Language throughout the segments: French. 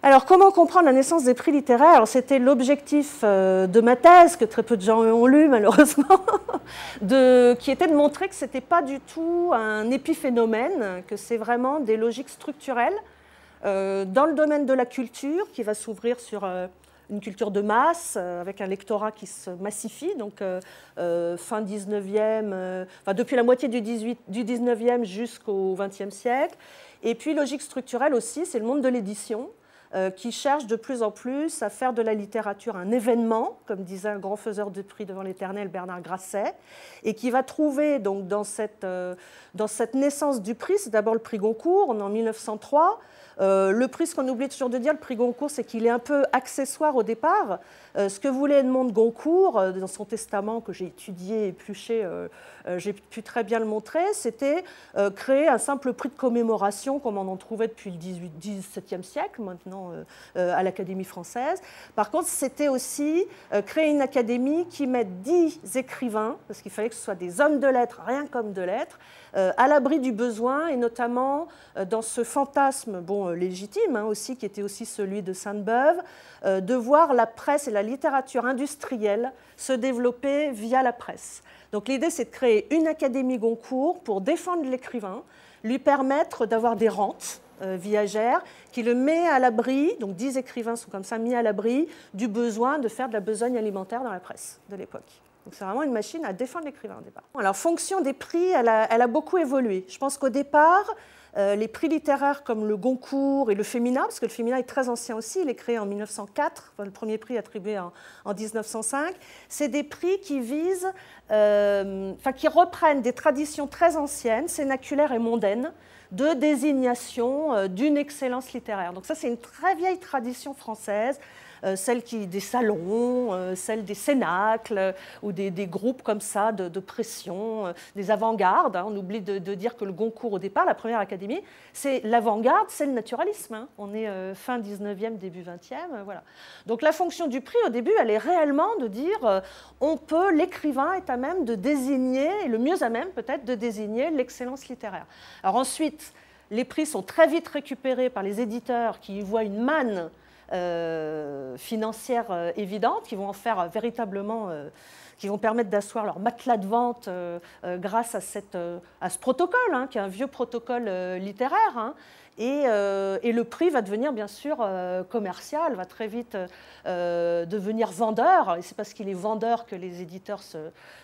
Alors, comment comprendre la naissance des prix littéraires? C'était l'objectif de ma thèse, que très peu de gens ont lu malheureusement, qui était de montrer que ce n'était pas du tout un épiphénomène, que c'est vraiment des logiques structurelles dans le domaine de la culture, qui va s'ouvrir sur une culture de masse, avec un lectorat qui se massifie, donc fin 19e, depuis la moitié du 19e jusqu'au 20e siècle. Et puis, logique structurelle aussi, c'est le monde de l'édition, qui cherche de plus en plus à faire de la littérature un événement, comme disait un grand faiseur de prix devant l'Éternel, Bernard Grasset, et qui va trouver donc, dans cette naissance du prix, c'est d'abord le prix Goncourt, on est en 1903. Le prix, ce qu'on oublie toujours de dire, le prix Goncourt, c'est qu'il est un peu accessoire au départ. Ce que voulait Edmond de Goncourt, dans son testament que j'ai étudié et épluché, j'ai pu très bien le montrer, c'était créer un simple prix de commémoration, comme on en trouvait depuis le XVIIe siècle, maintenant à l'Académie française. Par contre, c'était aussi créer une académie qui mette 10 écrivains, parce qu'il fallait que ce soit des hommes de lettres, rien qu'hommes de lettres, à l'abri du besoin, et notamment dans ce fantasme légitime aussi, qui était aussi celui de Sainte-Beuve, de voir la presse et la littérature industrielle se développer via la presse. Donc l'idée, c'est de créer une académie Goncourt pour défendre l'écrivain, lui permettre d'avoir des rentes viagères, qui le met à l'abri, donc 10 écrivains sont comme ça mis à l'abri du besoin de faire de la besogne alimentaire dans la presse de l'époque. Donc c'est vraiment une machine à défendre l'écrivain au départ. Alors, fonction des prix, elle a beaucoup évolué. Je pense qu'au départ, les prix littéraires comme le Goncourt et le Fémina, parce que le Fémina est très ancien aussi, il est créé en 1904, le premier prix attribué en 1905, c'est des prix qui visent, qui reprennent des traditions très anciennes, sénaculaires et mondaines, de désignation d'une excellence littéraire. Donc ça, c'est une très vieille tradition française, celle des salons, celle des cénacles, ou des groupes comme ça de pression, des avant-gardes. On oublie de dire que le Goncourt, au départ, la première académie, c'est l'avant-garde, c'est le naturalisme. On est fin 19e, début 20e. Voilà. Donc la fonction du prix, au début, elle est réellement de dire l'écrivain est à même de désigner, et le mieux à même peut-être, de désigner l'excellence littéraire. Alors ensuite, les prix sont très vite récupérés par les éditeurs qui y voient une manne financière évidente, qui vont en faire véritablement, qui vont permettre d'asseoir leur matelas de vente grâce à ce protocole, qui est un vieux protocole littéraire. Et le prix va devenir bien sûr commercial, va très vite devenir vendeur, et c'est parce qu'il est vendeur que les éditeurs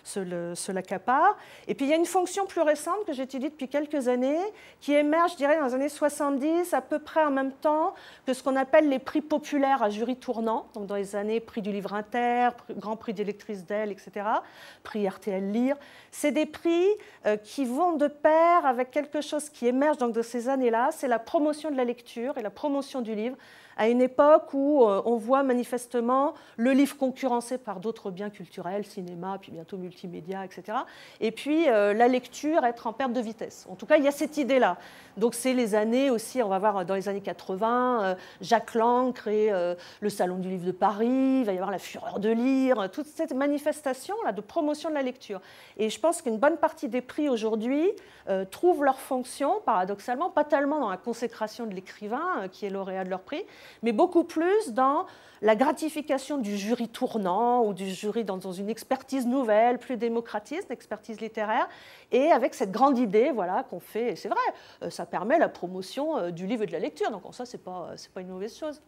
se l'accaparent. Et puis il y a une fonction plus récente que j'étudie depuis quelques années, qui émerge, je dirais, dans les années 70, à peu près en même temps que ce qu'on appelle les prix populaires à jury tournant, donc dans les années prix du livre inter, grand prix des lectrices d'Elle, etc., prix RTL Lire. C'est des prix qui vont de pair avec quelque chose qui émerge donc de ces années-là, c'est la promotion de la lecture et la promotion du livre, à une époque où on voit manifestement le livre concurrencé par d'autres biens culturels, cinéma, puis bientôt multimédia, etc. Et puis la lecture être en perte de vitesse. En tout cas, il y a cette idée-là. Donc c'est les années aussi, on va voir dans les années 80, Jacques Lang crée le Salon du livre de Paris, il va y avoir la fureur de lire, toute cette manifestation-là de promotion de la lecture. Et je pense qu'une bonne partie des prix aujourd'hui trouvent leur fonction, paradoxalement, pas tellement dans la consécration de l'écrivain qui est lauréat de leur prix, mais beaucoup plus dans la gratification du jury tournant ou du jury dans une expertise nouvelle, plus démocratiste, une expertise littéraire, et avec cette grande idée qu'on fait, et c'est vrai, ça permet la promotion du livre et de la lecture, donc en ça, c'est pas une mauvaise chose.